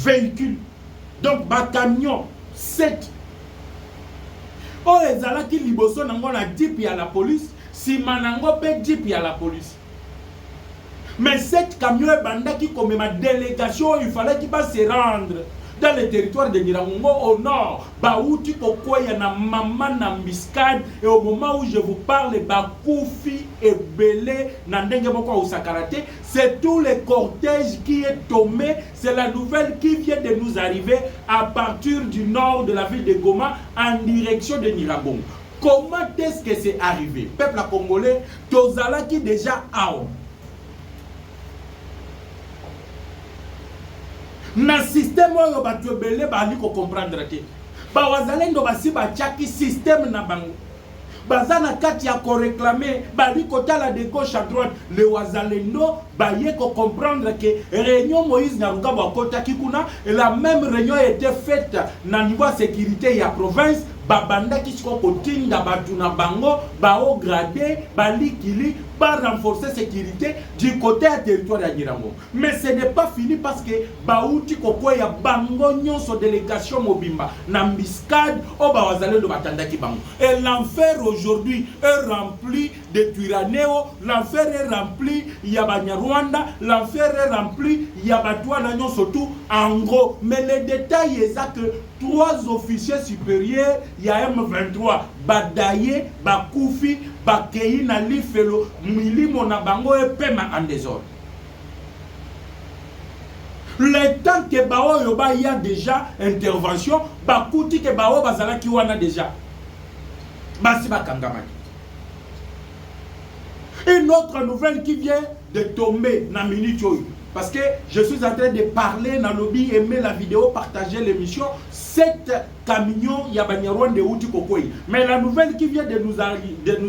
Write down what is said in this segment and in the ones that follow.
véhicules. Donc, ba camion 7. Oh, ezala ki liboso nango na jeep ya la police, si manango pe jeep ya la police. Mais 7 camions bandaki comme ma délégation, il fallait qu'il va se rendre dans le territoire de Nyiragongo au nord. Baouti kokoya na maman na Mbiscade, et au moment où je vous parle, Bakoufi et Belé Nandenge Moko Sakarate, c'est tout le cortège qui est tombé. C'est la nouvelle qui vient de nous arriver à partir du nord de la ville de Goma en direction de Nyiragongo. Comment est-ce que c'est arrivé? Peuple congolais, Tozala qui déjà out. Na système oyo batu ebele bali ko comprendre te ba wazalendo basi ba chaki système na bango baza na kati ya ko réclamer bali ko tala de gauche à droite le wazalendo ba ye ko comprendre que réunion Moïse na Rugabo kota kikuna et la même réunion était faite na niveau sécurité ya province babanda kisiko kotinda batu na bango ba au gradé bali kili pas renforcer sécurité du côté à territoire de Nyiragongo. Mais ce n'est pas fini parce que Baouti Koko ya bango nyonso délégation mobimba na Mbiscade o bawazale do batandaki bango. Et l'enfer aujourd'hui est rempli de Turaneo, l'enfer est rempli ya Banyarwanda, l'enfer est rempli ya Batouana nyonso tout en gros. Mais le détail est ça que 3 officiers supérieurs ya M23 Badaye, Bakoufi, Bakei na Lifelo, Milimo na bango et pema en désordre. Le temps que Bao Yoba y a déjà intervention, Bakouti que Bao Bazala qui wana déjà. Basi Bakangamaki. Une autre nouvelle qui vient de tomber dans minute. Parce que je suis en train de parler dans le lobby, aimer la vidéo, partager l'émission. 7 camions Yabanyarwan de Outi Kokoy. Mais la nouvelle qui vient de nous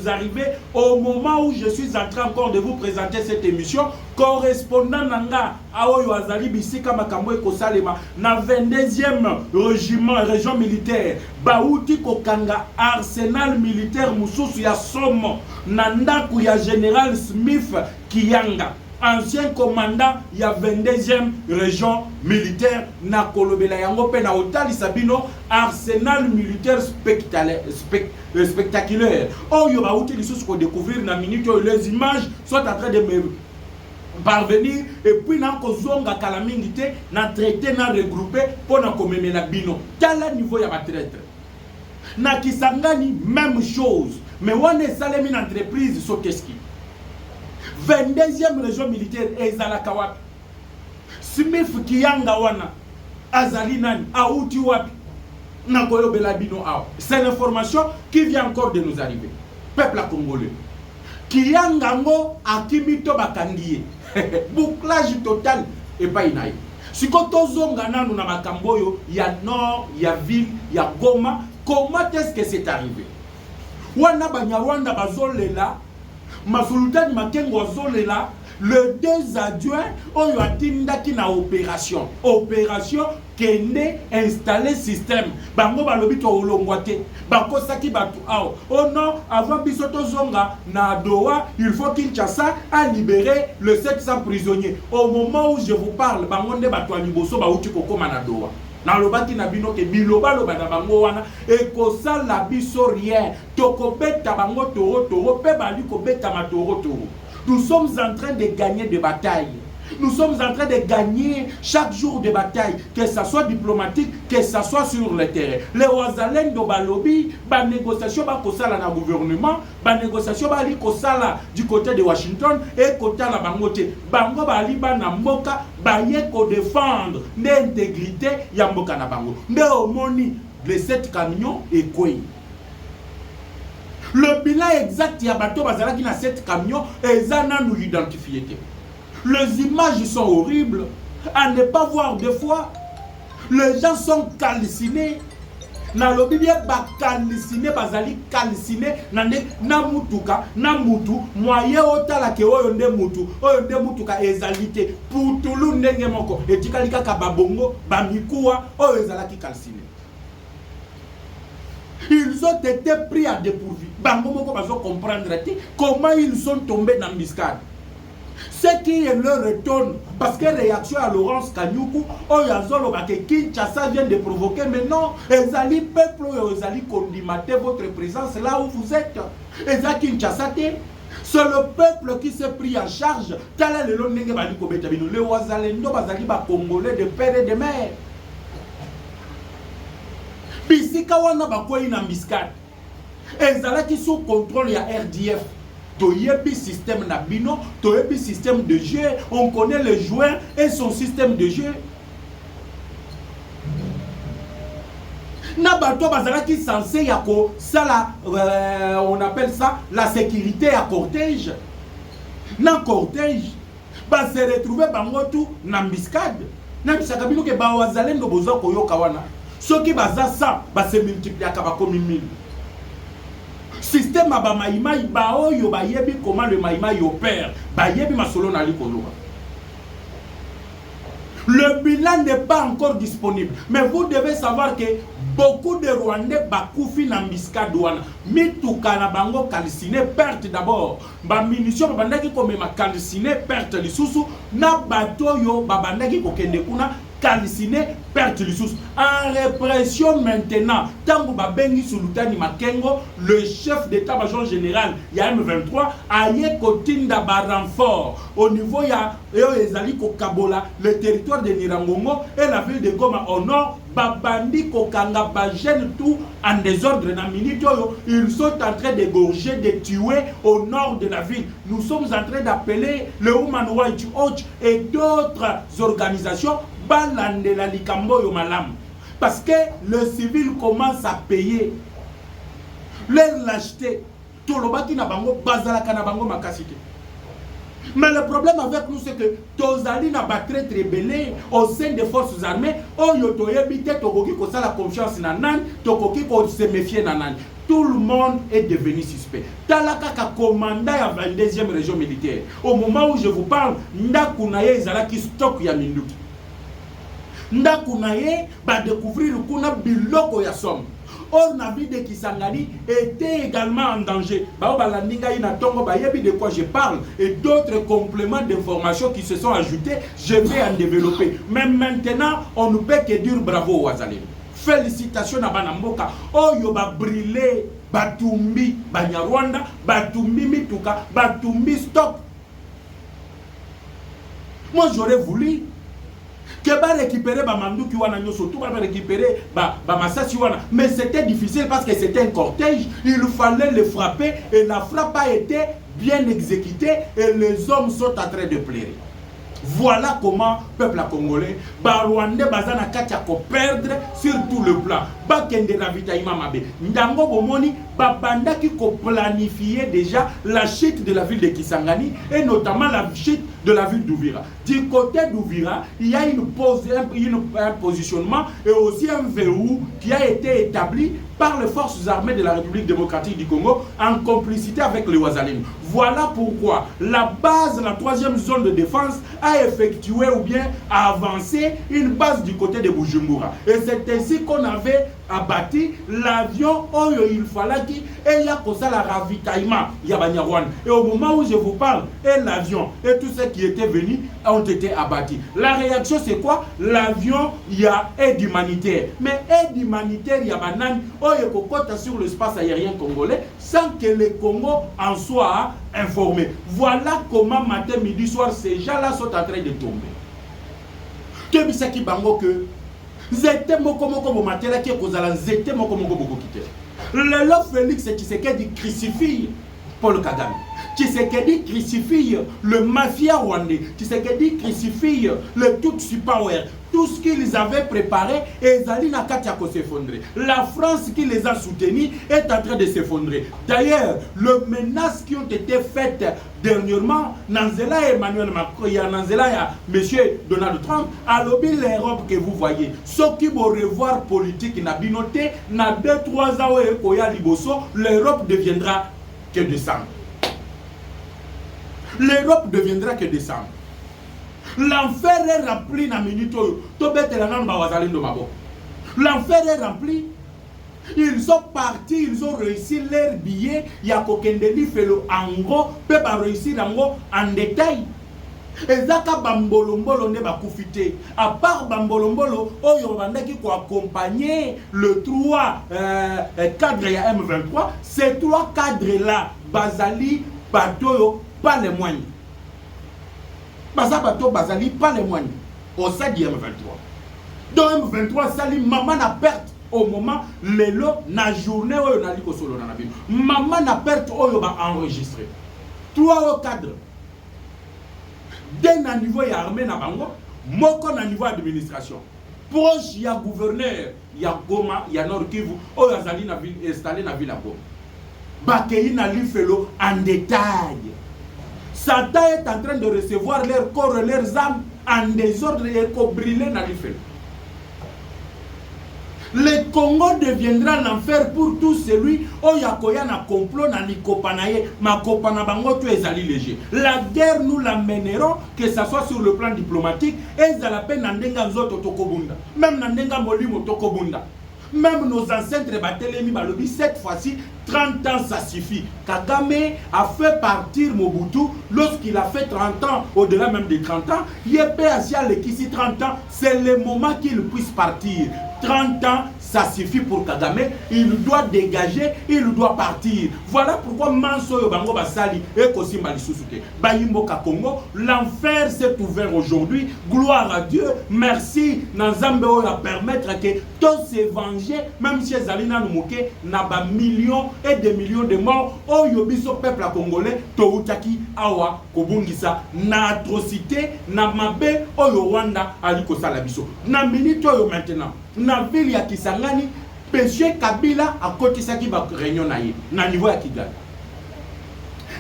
arriver au moment où je suis en train encore de vous présenter cette émission, correspondant nanga Aoyo Azali Bisika Makambo Kosalema, na 22e région militaire, Baouti Kokanga, arsenal militaire Moussous ya Somo, Nandaku ya Général Smith Kiyanga. Ancien commandant, il y a 22e région militaire, na Kolobela Yango pe na Otali Sabino, arsenal militaire spectaculaire. Oh, il y a outil de qu'on découvrir na minute, les images sont en train de me parvenir, et puis na kozonga kalamingité, na traité, na regroupé, pour na komeme na bino. Quel niveau y a ma traître? Na Kisangani, même chose. Mais on est salé une entreprise, so qu'est-ce qui? 22e région militaire ezala kawapi Smith Kiyanga wana azali nani auti wapi na koyobela bino awa. C'est l'information qui vient encore de nous arriver. Peuple congolais Kiyanga ngo akimito bakangiye bouclage total et pas inaï. Siko tozonga nanu na makamboyo ya nord ya ville ya Goma. Comment est-ce que c'est arrivé? Wana Banyarwanda bazolela Masultani Makengo Zolela, le 2 adjoint, on a dit na opération. Opération kende installer système. Bango balobito olongwate. Bako saki batu ao. Oh non, avant bisoto zonga na Doha, il faut Kinshasa a libéré le 700 prisonniers. Au moment où je vous parle, bango ne batu aliboso ba uti kokoma na Doha. Na lobaki na bino ke biloba loba na bango wana e ko sala biso rien toko beta bango toro pe bali ko beta ma toro. Nous sommes en train de gagner des batailles. Nous sommes en train de gagner chaque jour des batailles, que ça soit diplomatique, que ça soit sur le terrain. Les Ouazalendo balobi, ba négociation ba kosala na gouvernement, ba négociation ba li kosala du côté de Washington et côté la bangote. Bango ba li ba na mboka ba ye ko défendre l'intégrité ya mboka na bango. Nde omoni les 7 camions et quoi. Le bilan exact ya bato bazala ki na 7 camions et zana nous identifier. Les images sont horribles, à ne pas voir deux fois. Les gens sont calcinés. Na lobibia ba calciné, bazali calciné, na mutuka, na mutu, moye otala ke oyo nde mutuka ezalité. Pour tout le ndenge moko, etikalika ka babongo, bamikuwa, oyo ezalaki calciné. Ils ont été pris à dépourvu. Bango moko bazo comprendre comment ils sont tombés dans Mbiscade. Ce qui leur retourne, parce que réaction à Laurence Kanyuku, Oyazolo Kinshasa vient de provoquer, mais non, Ezali peuple, Ezali condimater votre présence là où vous êtes. Ezali Kinshasa, c'est le peuple qui s'est pris en charge. Les Ouazalendo, Bazali, Congolais de père et de mère. Bisika wana bakoyi na mbiskat. Ezala qui sous contrôle ya RDF. Toyebi système na bino, toyebi système de jeu, on connaît le joueur et son système de jeu. Na bato bazala qui censé yako ça la on appelle ça la sécurité à cortège. Na cortège ba se retrouver bango tout na mbiscade. Na bisaka bino ke ba wazalendo bozo koyoka wana. Ceux qui baza ça ba se multiplier ka ba comme 1000. Système ba maïmaï ba oyo ba yebi comment le maïmaï opère. Ba yebi masolo na likolo. Le bilan n'est pas encore disponible. Mais vous devez savoir que beaucoup de Rwandais bakoufi na mbiscade wana. Mituka na bango calciné perte d'abord. Ba munition babandaki komema calciné perte lisusu na bato yo babandaki kokende kuna calciné perte lisusu. En répression maintenant, tango babengi sulutani Makengo, le chef d'état-major général ya M23 aye kotinda ba renfort au niveau ya ezali ko Kabola, le territoire de Nirangongo et la ville de Goma au nord. Babandi kokanga bagène tout en désordre na minute oyo, ils sont en train d'égorger, de tuer au nord de la ville. Nous sommes en train d'appeler le Human Rights Watch et d'autres organisations balande la likambo yo malam, parce que le civil commence à payer leur lâcheté. Tout le baki na bango bazala kana bango makasite. Mais le problème avec nous, c'est que Tozali n'a pas très rebellé au sein des forces armées. Oyo toyebite tokoki ko sala confiance na nan, tokoki ko se méfier na nan. Tout le monde est devenu suspect. Talaka ka commandant ya 22e région militaire. Au moment où je vous parle, ndakunaye ezala ki stock ya minduki. Ndakunaye ba découvrir kuna biloko ya somme. Or, la vie de Kisangani était également en danger. De quoi je parle et d'autres compléments d'informations qui se sont ajoutés, je vais en développer. Mais maintenant, on ne peut que dire bravo aux Ouazalendo. Félicitations à Banamboka. Oh, yo ba brûlé, Batumbi, Banyarwanda, Batumbi Mituka, Batumbi Stop. Moi, j'aurais voulu que va récupérer Bamanduki wana nyoso tout va récupérer Masasi wana, mais c'était difficile parce que c'était un cortège, il fallait le frapper et la frappe a été bien exécutée et les hommes sont en train de pleurer. Voilà comment peuple congolais Rwandais bazana katia ko perdre sur tout le plan. Bakende ravitaillement mabe. Ndango bomoni babanda qui ko planifier déjà la chute de la ville de Kisangani et notamment la chute de la ville d'Ouvira. Du côté d'Ouvira, il y a un positionnement et aussi un verrou qui a été établi par les forces armées de la République démocratique du Congo en complicité avec les Ouazalendo. Voilà pourquoi la base, la 3e zone de défense a effectué ou bien a avancé une base du côté de Bujumbura. Et c'est ainsi qu'on avait abattu l'avion où il fallait qu'il y ait la ravitaillement. Et au moment où je vous parle, et l'avion et tous ceux qui étaient venus ont été abattus. La réaction c'est quoi? L'avion, il y a aide humanitaire. Mais aide humanitaire, il y a banane, sur l'espace aérien congolais sans que le Congo en soit informé. Voilà comment matin, midi, soir, ces gens-là sont en train de tomber. Que bisaki bango que zete moko moko bo matela ki kozala zete moko moko boko kite. Le Félix Tshisekedi crucifie Paul Kagame. Tshisekedi crucifie le mafia rwandais. Tshisekedi crucifie le Tutsi Power. Tout ce qu'ils avaient préparé, et Zalina Katia s'effondrer. La France qui les a soutenus est en train de s'effondrer. D'ailleurs, les menaces qui ont été faites dernièrement, Nanzela et Emmanuel Macron, il y a Nanzela et M. Donald Trump, à lobby l'Europe que vous voyez. Ce qui vont revoir politique n'a binoté, n'a 2-3 ans où l'Europe deviendra que de sang. L'Europe deviendra que de sang. L'enfer est rempli na minute. L'enfer est rempli. Ils sont partis, ils ont réussi leur billet. Il y a Kokendeli fait le en gros, peut pas réussir en gros en détail. ezaka bambolombolo nde bakufite. À part bambolombolo, oyo bandaki ko accompagner le 3 cadre ya M23, ces 3 cadres là bazali batoyo pas les moyens. Bato bazali pas les moyens au sein du M23. Donc M23 sali maman na perte au moment lelo na journée oyo na liko solo na bino. Maman na perte oyo ba enregistré. 3 cadres. D'un niveau ya armée na bango, moko na niveau administration. Proche ya gouverneur ya Goma, ya Nord Kivu, oyo azali na ville installé na ville ya Goma. Bakei na lifelo en détail. Satan est en train de recevoir leurs corps et leurs âmes en désordre et brûler dans les feux. Le Congo deviendra l'enfer pour tout celui où yakoya na complot na nikopanaye makopana bango tu ezali léger. La guerre nous la mènerons, que ça soit sur le plan diplomatique, et ça la peine nandenga nzoto tokobunda, même nandenga molimo tokobunda. Même nos ancêtres batelemi balobi cette fois-ci 30 ans ça suffit. Kagame a fait partir Mobutu lorsqu'il a fait 30 ans, au-delà même de 30 ans. Yepé Asial qui 30 ans, c'est le moment qu'il puisse partir. 30 ans, ça suffit pour Kagame. Il doit dégager, il doit partir. Voilà pourquoi Manso Bango Basali et Kosimba Lissousouke. Bayimboka Congo, l'enfer s'est ouvert aujourd'hui. Gloire à Dieu. Merci. Nanzambe à permettre que tous ces venger, même si Zalina Noumouke n'a pas millions et des millions de morts. Oh yobiso peuple congolais, Toutaki, Awa, Kobungisa, na atrocité, na mabe, Oyo Rwanda, Aliko Salabiso. Na minute Oyo maintenant. Na ville ya Kisangani, péché Kabila a côté ça qui va réunion na niveau ya Kigali.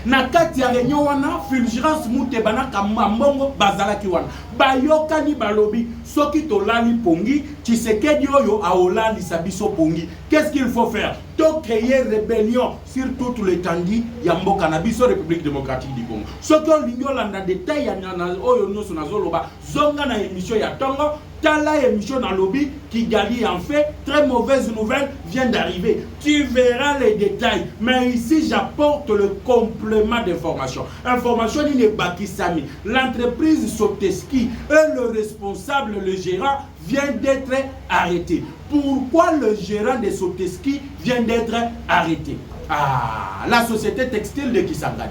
Na kati ya réunion wana fulgurance mutebana kamambongo bazalaki wana. Bayokani balobi soki tolali pongi, Tshisekedi oyo aolali sabiso pongi. Qu'est-ce qu'il faut faire? To créer rébellion sur toute l'étendue ya mboka na biso République démocratique du Congo. Soki olingi olanda détail ya oyo nyonso nazoloba zonga na émission ya Tongo. Tala émission dans lobby Kigali en fait, très mauvaise nouvelle vient d'arriver. Tu verras les détails. Mais ici, j'apporte le complément d'information. Information il n'est pas Kisami. L'entreprise Soteski et le responsable, le gérant, vient d'être arrêté. Pourquoi le gérant de Soteski vient d'être arrêté? Ah, la société textile de Kisangani.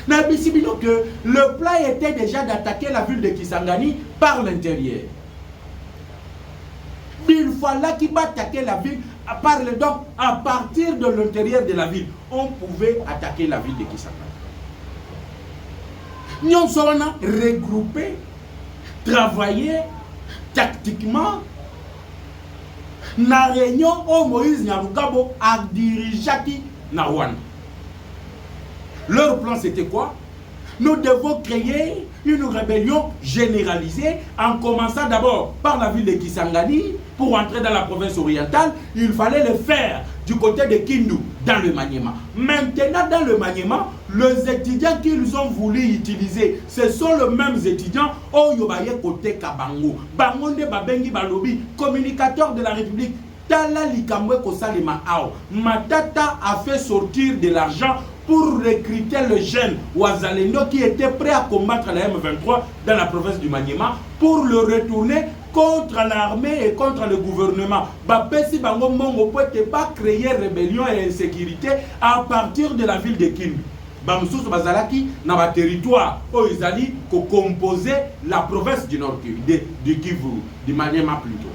N'abissibino que le plan était déjà d'attaquer la ville de Kisangani par l'intérieur. Il fallait qu'il attaquer la ville donc à partir de l'intérieur de la ville. On pouvait attaquer la ville de Kisangani. Nous sommes regroupés, travailler tactiquement. Na réunion au Moïse Nyarugabo a dirigé na Rwanda. Leur plan c'était quoi? Nous devons créer une rébellion généralisée en commençant d'abord par la ville de Kisangani. Pour entrer dans la province orientale, il fallait le faire du côté de Kindu, dans le Maniema. Maintenant, dans le Maniema, les étudiants qu'ils ont voulu utiliser, ce sont les mêmes étudiants au Yobaye côté Kabango. Bangonde Babengi Balobi, communicateur de la République. Tala Likamwe Kosalima Ao. Matata a fait sortir de l'argent pour recruter le jeune Ouazalendo qui était prêt à combattre la M23 dans la province du Maniema pour le retourner contre l'armée et contre le gouvernement. Bapesi Bango Mongo peut pas créer rébellion et insécurité à partir de la ville de Kindu. Bamsous Bazalaki dans le territoire où ils allaient composer la province du Nord Kivu, du Kivu, du Maniema plutôt.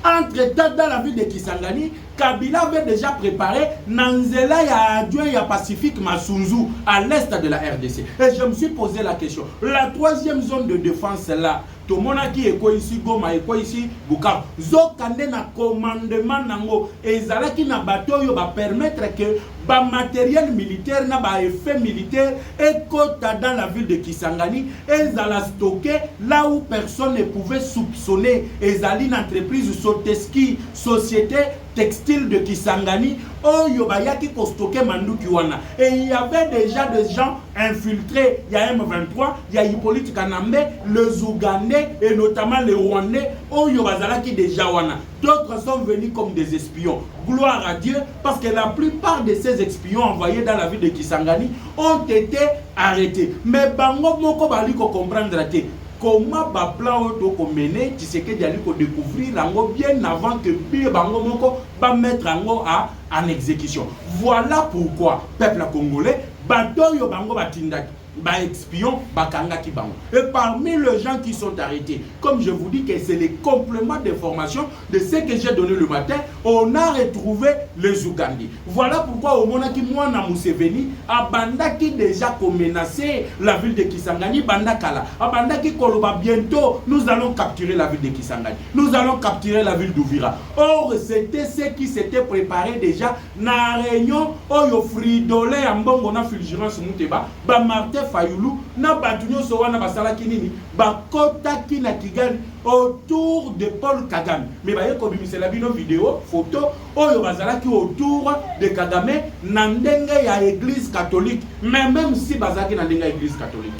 Entre-temps, dans la ville de Kisangani, Kabila avait déjà préparé Nanzela ya adjoint ya Pacifique Masunzu à l'est de la RDC. Et je me suis posé la question. La troisième zone de défense là, tout le monde qui est ici Goma et ici Bukavu. Zokande na commandement nango et zalaki na bateau yo va permettre que ba matériel militaire na ba effet militaire et kota dans la ville de Kisangani et zala stocké là où personne ne pouvait soupçonner. Et zali une entreprise Soteski société textile de Kisangani, oyo bayaki ko stocker manduki wana. Et il y avait déjà des gens infiltrés. Il y a M23, il y a Hippolyte Kanambe, les Ougandais et notamment les Rwandais, oyo bazalaki déjà wana. D'autres sont venus comme des espions. Gloire à Dieu, parce que la plupart de ces espions envoyés dans la ville de Kisangani ont été arrêtés. Mais bango moko bali ko comprendre te. Comment ba plan auto ko mener, tu sais que dali ko découvrir lango bien avant que pire bango moko ba mettre ango en exécution. Voilà pourquoi peuple congolais bato yo bango batindaki ba espion bakanga ki bango. Et parmi les gens qui sont arrêtés, comme je vous dis que c'est les compléments d'information de ce que j'ai donné le matin, on a retrouvé les Ougandais. Voilà pourquoi au moment qui moi na Museveni abanda qui déjà menacé la ville de Kisangani bandakala abanda qui koloba bientôt nous allons capturer la ville de Kisangani, nous allons capturer la ville d'Uvira. Or c'était ce qui s'était préparé déjà na réunion oyo Fridolin ambongo na Fulgence Muteba ba Martin Fayulu na batunyo so wana basala kinini bakota kina Kigali autour de Paul Kagame. Mais baye ko bimisela bino vidéo photo oyo bazala ki autour de Kagame na ndenge ya église catholique, mais même si bazaki na ndenge ya église catholique.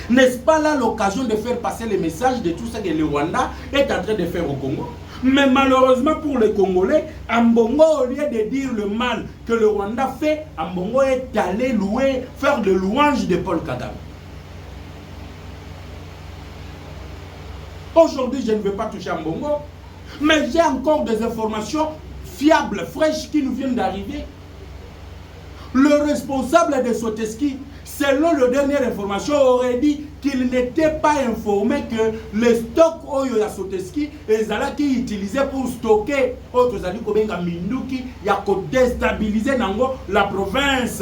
N'est-ce pas là l'occasion de faire passer le message de tout ce que le Rwanda est en train de faire au Congo? Mais malheureusement pour les Congolais, Ambongo, au lieu de dire le mal que le Rwanda fait, Ambongo est allé louer, faire de louanges de Paul Kagame. Aujourd'hui, je ne vais pas toucher Ambongo, mais j'ai encore des informations fiables, fraîches qui nous viennent d'arriver. Le responsable de Soteski, selon la dernière information, aurait dit qu'il n'était pas informé que les stocks Oyo ya Soteski et Zalaki utilisés pour stocker autres Kobenga Minduki, il y a déstabiliser la province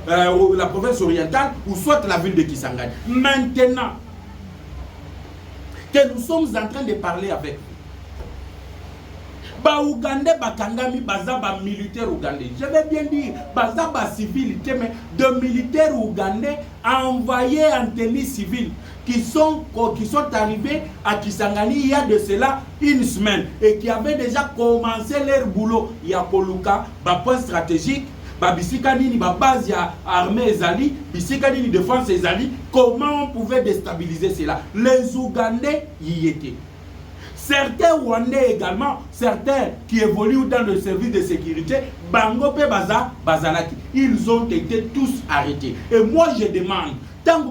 la province orientale ou soit la ville de Kisangani. Maintenant que nous sommes en train de parler avec ba Ougandais bakangami baza ba militaires ougandais. Je vais bien dire baza ba civilité, mais de militaires ougandais envoyés en tenue civile qui sont arrivés à Kisangani il y a de cela une semaine et qui avaient déjà commencé leur boulot. Il y a Koluka, ba point stratégique, ba bisika nini ba base ya armée ezali, bisika nini défense ezali. Comment on pouvait déstabiliser cela? Les Ougandais y étaient. Certains Rwandais également, certains qui évoluent dans le service de sécurité, Bangope Baza, Bazalaki, ils ont été tous arrêtés. Et moi je demande, tant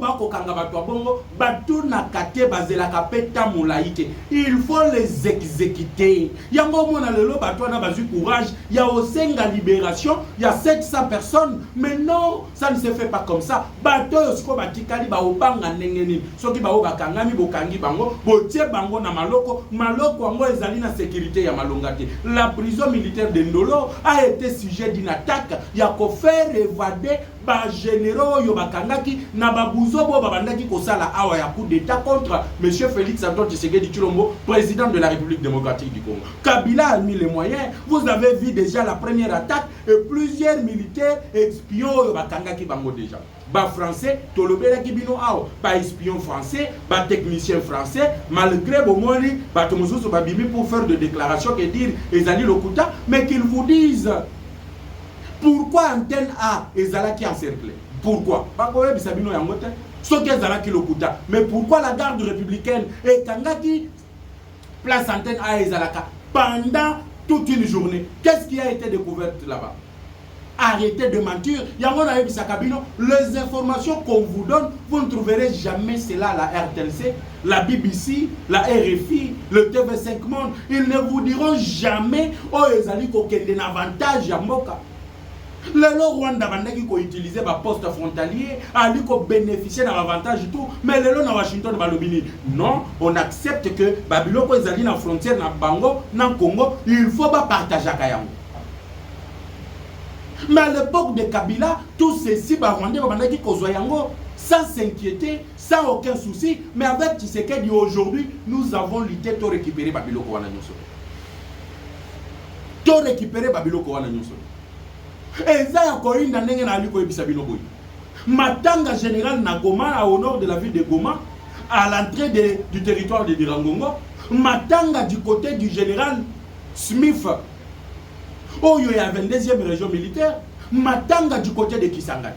il faut les exécuter. Il y a un courage, il y a aussi la libération, il y a 700 personnes, mais non, ça ne se fait pas comme ça. La prison militaire de Ndolo a été sujet d'une attaque. Il y a qu'à faire évader ba généraux yo bakangaki na babuzobo babandaki kosala awa ya coup d'état contre monsieur Félix Antoine Tshisekedi Tshilombo, président de la République démocratique du Congo. Kabila a mis les moyens. Vous avez vu déjà la première attaque et plusieurs militaires espions yo bakangaki bango déjà. Ba français tolobela kibino awa ba espion français, ba technicien français, malgré bomoni ba tomozusu ba bimi pour faire des déclarations que dire ezali lokuta, mais qu'ils vous disent pourquoi Antenne A et Zalaki encerclés? Pourquoi? Mais pourquoi la garde républicaine et Kangaki place Antenne A et Zalaka pendant toute une journée? Qu'est-ce qui a été découvert là-bas? Arrêtez de mentir. Les informations qu'on vous donne, vous ne trouverez jamais cela à la RTLC, la BBC, la RFI, le TV5 Monde. Ils ne vous diront jamais oh ezali ko kende na avantage ya mboka. Le Rwanda bandaki ko utiliser ba poste frontalier, ali ko bénéficier d'un avantage et tout, mais le na Washington balobini non, on accepte que Babiloko ezali na frontière na Bango, na Congo, il faut pas partager kayango. Mais à l'époque de Kabila, tous ces six Rwandais bandaki ko zoyango sans s'inquiéter, sans aucun souci, mais avec Tshisekedi aujourd'hui, nous avons lutté pour récupérer Babiloko wana nyoso. Pour récupérer Babiloko wana nyoso. Et ça, il y a Matanga général na Goma, au nord de la ville de Goma, à l'entrée du territoire de Dirangongo. Matanga du côté du général Smith Oyo ya 22e région militaire, Matanga du côté de Kisangani.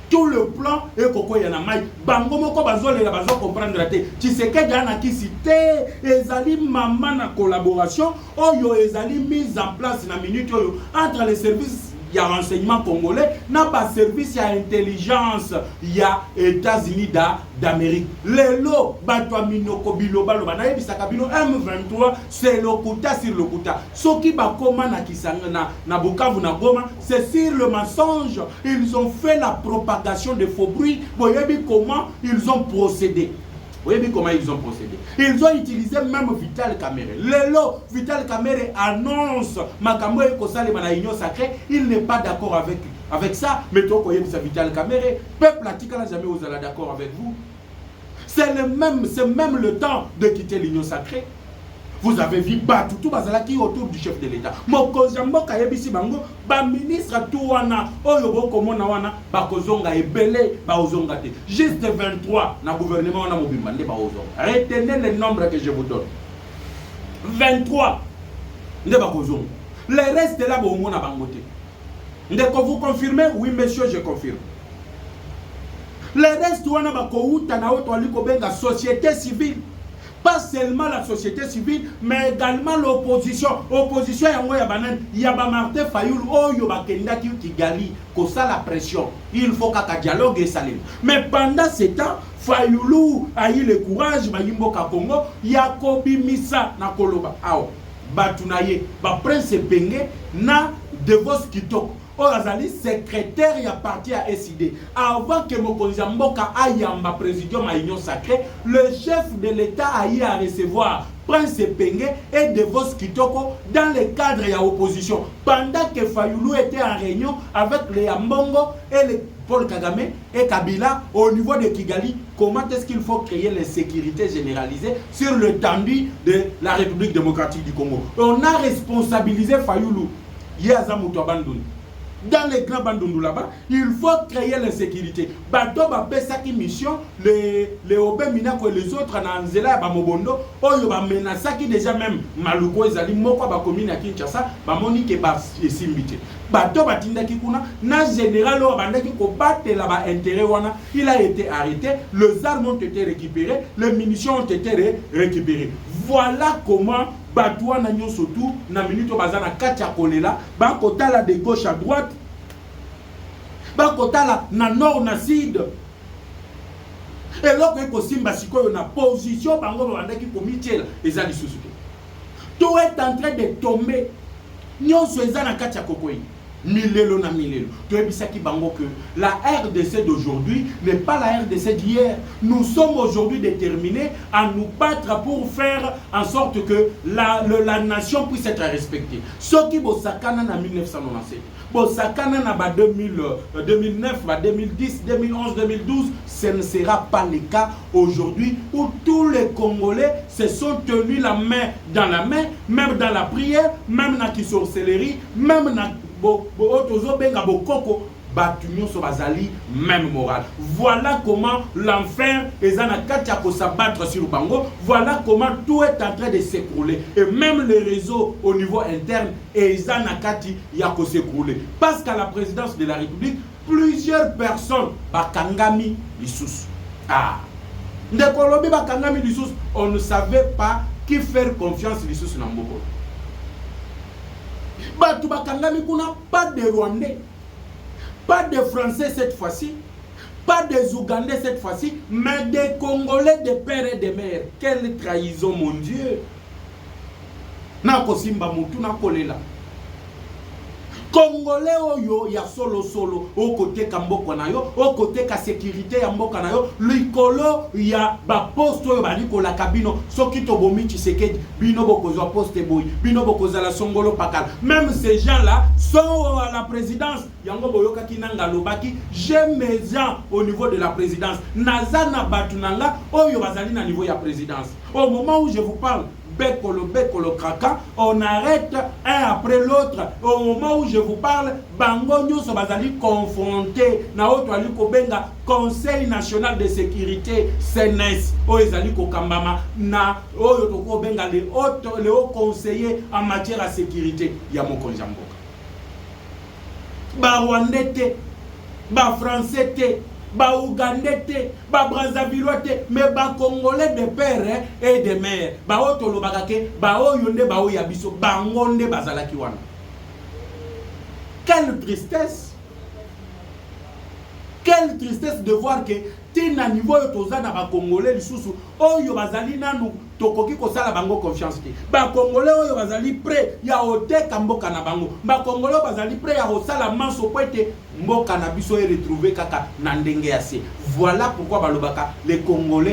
Tout le plan est koko yanamai. Bango moko bazole la bazo comprendre la té. Tshisekedi ana kisité ezali maman na collaboration oyo ezali mise en place na minute oyo entre les services ya renseignement congolais na ba service ya intelligence ya États-Unis d'Amérique. Lelo batwa minoko biloba loba na yebisaka bino M23 c'est lokuta sur lokuta. Soki bakoma na Kisanga na Bukavu na Goma, c'est sur le mensonge. Ils ont fait la propagation de faux bruits. Voyez comment ils ont procédé. Vous voyez comment ils ont procédé. Ils ont utilisé même Vital Kamerhe. Lelo, Vital Kamerhe annonce Makambo et Kosale na Union Sacrée. Il n'est pas d'accord avec ça. Mais toi, vous voyez Vital Kamerhe. Peuple Atika n'a jamais osé d'accord avec vous. C'est même le temps de quitter l'Union Sacrée. Vous avez vu Batutu Bazalaki autour du chef de l'État. Mokozambo Kayebisi Bango, ba ministre Touana, Oyobo Komona Wana, Bakozonga et Belé, Baozonga. Juste 23, na gouvernement na Mobimande Baozonga. Retenez le nombre que je vous donne. 23 de Bakozonga. Le reste là, Bomo na Bangote. Dès que vous confirmez, oui monsieur, je confirme. Le reste, Touana Bakouta na Otoaliko Benga, société civile. Pas seulement la société civile, mais également l'opposition. Opposition, il y a Martin Fayoul, il y a Kenda Kigali, qui a la pression. Il faut qu'un dialogue et salut. Mais pendant ce temps, Fayoulou a eu le courage, Mayimboka Congo, Yakobi Misa na Koloba. Ao, Batunaye, Prince Penge, na Devos Kitoko. Azali secrétaire ya parti à SID. Avant que Mokonzi Mboka aille en présidium à Union Sacrée, le chef de l'État a eu à recevoir Prince Penge et Devos Kitoko dans le cadre de l'opposition. Pendant que Fayoulou était en réunion avec les Ambongo et les Paul Kagame et Kabila au niveau de Kigali, comment est-ce qu'il faut créer les sécurités généralisées sur l'étendue de la République démocratique du Congo. On a responsabilisé Fayoulou. Yazamuto Bandouni. Dans les grands bandondou là-bas, il faut créer l'insécurité. Bato ba besaki mission, les Obé Minako et les autres en Anzela ba Mobondo, oyo ba menasaki déjà même Maluko ezali moko ba commune à Kinshasa, ba moni ke ba simbité. Bato ba tindaki kuna na général o bandaki ko battre là-bas intérêt wana, il a été arrêté, les armes ont été récupérées, les munitions ont été récupérées. Voilà comment Batouana nyon surtout na minute bazana katia kolela ba kotala de gauche à droite ba kotala na nord na sud et loko ko simba sikoyo na position bango bandaki komitiela ezali susuke tout est en train de tomber nyonso ezana katia kokoyi milelo na milelo to ebisaki bango que la RDC d'aujourd'hui n'est pas la RDC d'hier. Nous sommes aujourd'hui déterminés à nous battre pour faire en sorte que la nation puisse être respectée. Ce qui Bosakana en 1997, Bosakana en 2009, 2010, 2011, 2012, ce ne sera pas le cas aujourd'hui où tous les Congolais se sont tenus la main dans la main, même dans la prière, même dans la sorcellerie, même dans même morale. Voilà comment l'enfer est en s'abattre sur Bango. Voilà comment tout est en train de s'écrouler. Et même les réseaux au niveau interne est en s'écrouler. Parce qu'à la présidence de la République, plusieurs personnes bakangami lissus. Ah. On ne savait pas qui faire confiance lissus dans Mboko. Pas de Rwandais, pas de Français cette fois-ci, pas des Ougandais cette fois-ci, mais des Congolais de père et de mère. Quelle trahison, mon Dieu! Nako simba mutu na kolela. Congolais oyo ya solo au côté kamboko na yo, au côté ka sécurité ya mboka na yo, likolo ya ba poste oyo ba likola kabino, soki to bomi Tshisekedi, bino bokozwa poste boy, bino bokozala songolo pakal. Même ces gens-là sont à la présidence. Yango boyoka kinanga lobaki, j'ai mes gens au niveau de la présidence. Nazana batunanga oyo bazali na niveau ya présidence. Au moment où je vous parle, Bekolo Kraka, on arrête un après l'autre. Au moment où je vous parle, Bango Nyonso bazali confronté na autre aliko benga Conseil national de sécurité CNES oezali ko kambama na oyo toko benga les hauts conseillers en matière de sécurité ya mokonzi mboka. ba Rwandais te, ba Français te, ba Ougandais te, ba Brazzavillois te, mais ba Congolais de père et de mère. Ba otolo bakake, ba oyonde ba oyabiso, ba ngonde bazalaki wana. Quelle tristesse! Quelle tristesse de voir que tina niveau toza na ba Congolais lisusu oyo bazali nanu tokoki kosala bango confiance te. Ba Congolais oyo bazali prêt ya oteka mboka na bango. Ba Congolais bazali prêt ya kosala manso po ete mboka na biso e retrouver kaka na ndenge ya se. Voilà pourquoi balobaka les Congolais